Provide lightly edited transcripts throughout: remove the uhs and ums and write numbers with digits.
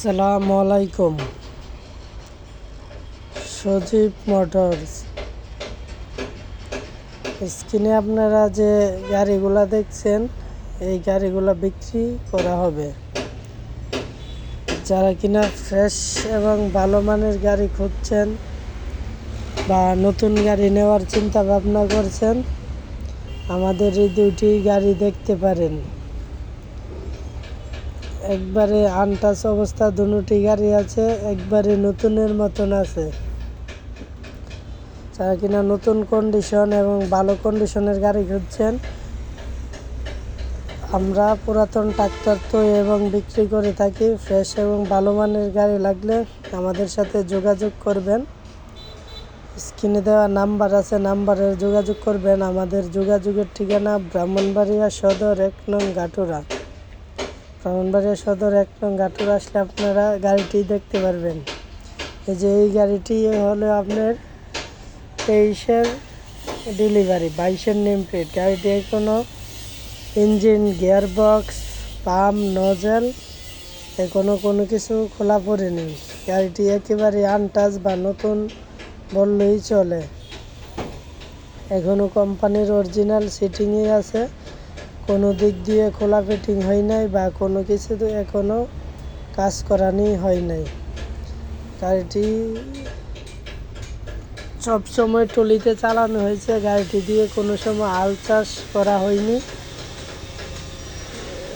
আসসালামু আলাইকুম। সজীব মোটরস। স্ক্রিনে আপনারা যে গাড়িগুলা দেখছেন, এই গাড়িগুলা বিক্রি করা হবে। যারা কিনা ফ্রেশ এবং ভালো মানের গাড়ি খুঁজছেন বা নতুন গাড়ি নেওয়ার চিন্তা ভাবনা করছেন, আমাদের এই দুইটি গাড়ি দেখতে পারেন। একবারে আনটাচ অবস্থা দুটি গাড়ি আছে, একবারে নতুনের মতন আছে। যারা কিনা নতুন কন্ডিশন এবং ভালো কন্ডিশনের গাড়ি খুঁজছেন, আমরা পুরাতন ট্রাক্টর তৈরি এবং বিক্রি করে থাকি। ফ্রেশ এবং ভালো মানের গাড়ি লাগলে আমাদের সাথে যোগাযোগ করবেন। স্ক্রিনে দেওয়া নাম্বার আছে, নাম্বারে যোগাযোগ করবেন। আমাদের যোগাযোগের ঠিকানা ব্রাহ্মণবাড়িয়া সদর 1 নং গাটুরা। ব্রাহ্মণবাড়িয়া সদর 1 নং গাটুরা আসলে আপনারা গাড়িটি দেখতে পারবেন। এই গাড়িটি হলো আপনার 23-এর ডেলিভারি, 22-এর নেম প্লেট। গাড়িটি কোনো ইঞ্জিন, গিয়ারবক্স, পাম্প, নজেল কোনো কিছু খোলা পড়েনি। গাড়িটি একেবারে আনটাচ বা নতুন বললেই চলে। এখনও কোম্পানির অরিজিনাল সিটিংয়ে আছে, কোনো দিক দিয়ে খোলা ফিটিং হয় নাই বা কোনো কিছু এখনও কাজ করানি হয় নাই। গাড়িটি সবসময় টলিতে চালানো হয়েছে। গাড়িটি দিয়ে কোনো সময় হাল চাষ করা হয়নি।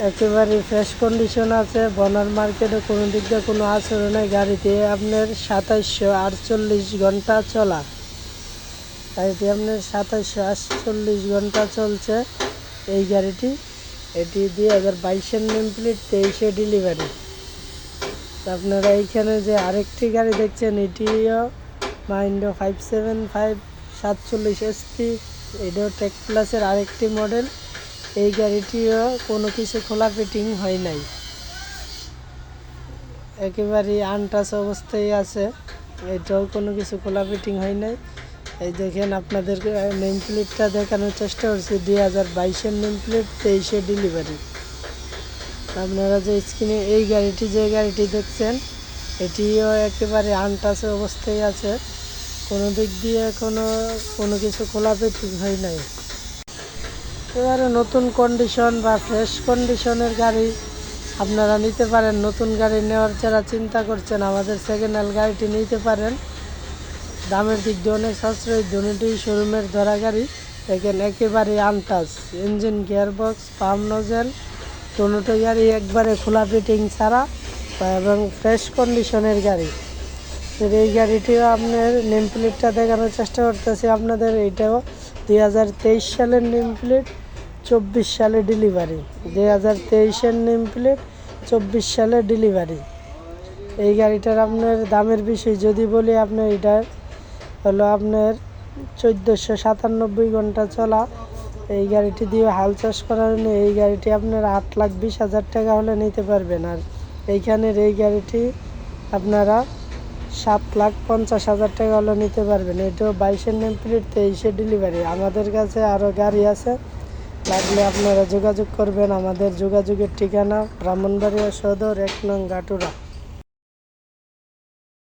একেবারে ফ্রেশ কন্ডিশন আছে। বনার মার্কেটে কোনো দিক দিয়ে কোনো আচরণ নেই। গাড়িতে আপনার 2748 ঘন্টা চলা। গাড়িটি আপনার 2748 ঘন্টা চলছে এই গাড়িটি। এটি 2022-এর নেম প্লেট, 23-এ ডেলিভারি। আপনারা এইখানে যে আরেকটি গাড়ি দেখছেন, এটিও মাইন্ডো 575 47 SP। এটাও টেক প্লাসের আরেকটি মডেল। এই গাড়িটিও কোনো কিছু খোলা ফিটিং হয় নাই, একেবারে আনটাচ অবস্থায় আছে। এটাও কোনো কিছু খোলা ফিটিং হয় নাই। এই দেখেন, আপনাদের নেম প্লেটটা দেখানোর চেষ্টা করছি। 2022-এর নেম প্লেট, 23-এ ডেলিভারি। আপনারা যে স্ক্রিনে এই গাড়িটি দেখছেন, এটিও একেবারে আনটাচ অবস্থায় আছে। কোনো দিক দিয়ে কোনো কিছু খোলা ফিটিং হয় নাই। এবারে নতুন কন্ডিশন বা ফ্রেশ কন্ডিশনের গাড়ি আপনারা নিতে পারেন। নতুন গাড়ি নেওয়ার যারা চিন্তা করছেন, আমাদের সেকেন্ড হ্যান্ড গাড়িটি নিতে পারেন। দামের দিক দিয়ে অনেক সাশ্রয়ী। দুটি শোরুমের ধরা গাড়ি। দেখেন একেবারে untouch, engine, gearbox, pump, nozzle দুটো গাড়ি একবারে খোলা ফিটিং ছাড়া এবং ফ্রেশ কন্ডিশনের গাড়ি। এই গাড়িটিও আপনার নেম প্লেটটা দেখানোর চেষ্টা করতেছি আপনাদের। এইটাও 2023 সালের নেম প্লেট, 24 সালে ডেলিভারি। 2023-এর নেম প্লেট, 24 সালে ডেলিভারি। এই গাড়িটার আপনার দামের বিষয় যদি বলি, আপনার এটার হলো আপনার 1497 ঘন্টা চলা। এই গাড়িটি দিয়ে হাল চাষ করার জন্য এই গাড়িটি আপনার 8,20,000 টাকা হলে নিতে পারবেন। আর এইখানের এই গাড়িটি আপনারা 7,50,000 টাকা হলে নিতে পারবেন। এটাও 22-এর নেম প্লেট, 23-এ ডেলিভারি। আমাদের কাছে আরও গাড়ি আছে, লাগলে আপনারা যোগাযোগ করবেন। আমাদের যোগাযোগের ঠিকানা ব্রাহ্মণবাড়িয়া সদর 1 নং গাটুরা।